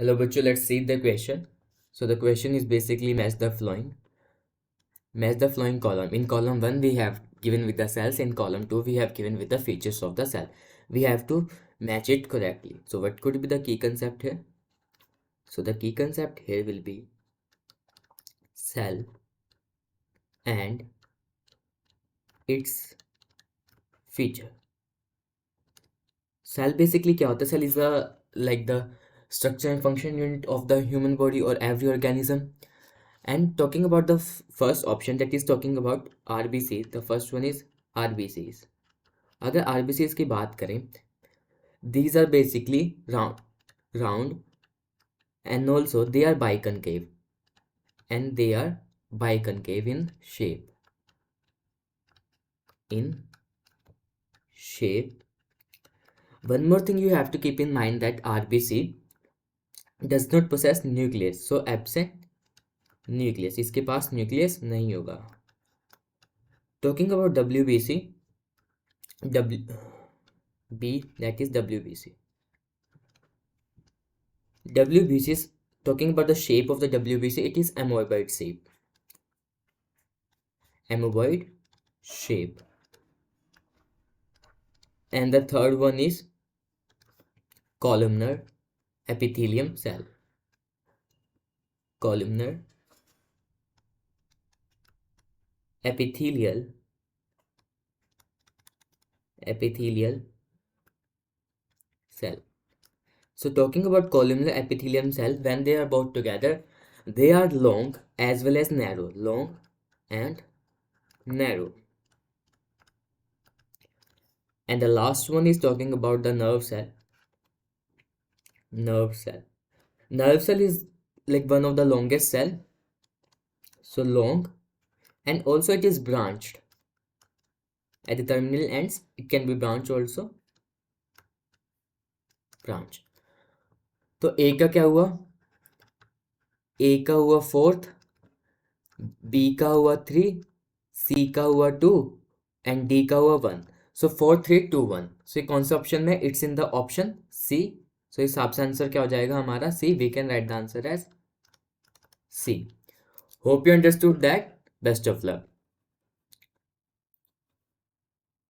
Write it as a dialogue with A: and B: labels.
A: Hello, Bachchu. Let's see the question. So the question is basically match the flowing column. In column 1, we have given with the cells. In column 2, we have given with the features of the cell. We have to match it correctly. So what could be the key concept here? So the key concept here will be cell and its feature. Cell basically क्या होता है? Cell is the structure and function unit of the human body or every organism. And talking about the first option, that is talking about RBC, the first one is RBCs. अगर RBCs की बात करें, these are basically round and also they are biconcave in shape. One more thing you have to keep in mind that RBC does not possess nucleus, so absent nucleus, इसके पास nucleus नहीं होगा. Talking about WBC, that is WBC. WBC is talking about the shape of the WBC. It is amoeboid shape. And the third one is columnar epithelium cell. Columnar epithelial cell. So talking about columnar epithelium cell, when they are both together, they are long as well as narrow. Long and narrow. And the last one is talking about the nerve cell. Nerve cell is like one of the longest cell. So long, and also it is branched. At the terminal ends, it can be branched also. Branch. तो A का क्या हुआ? A का हुआ 4th, B का हुआ 3, C का हुआ 2 and D का हुआ 1. So 4, 3, 2, 1. So कौन सा ऑप्शन में? It's in the option C. So इस हिसाब से आंसर क्या हो जाएगा हमारा? C. We can write the answer as C. Hope you understood that. Best of luck.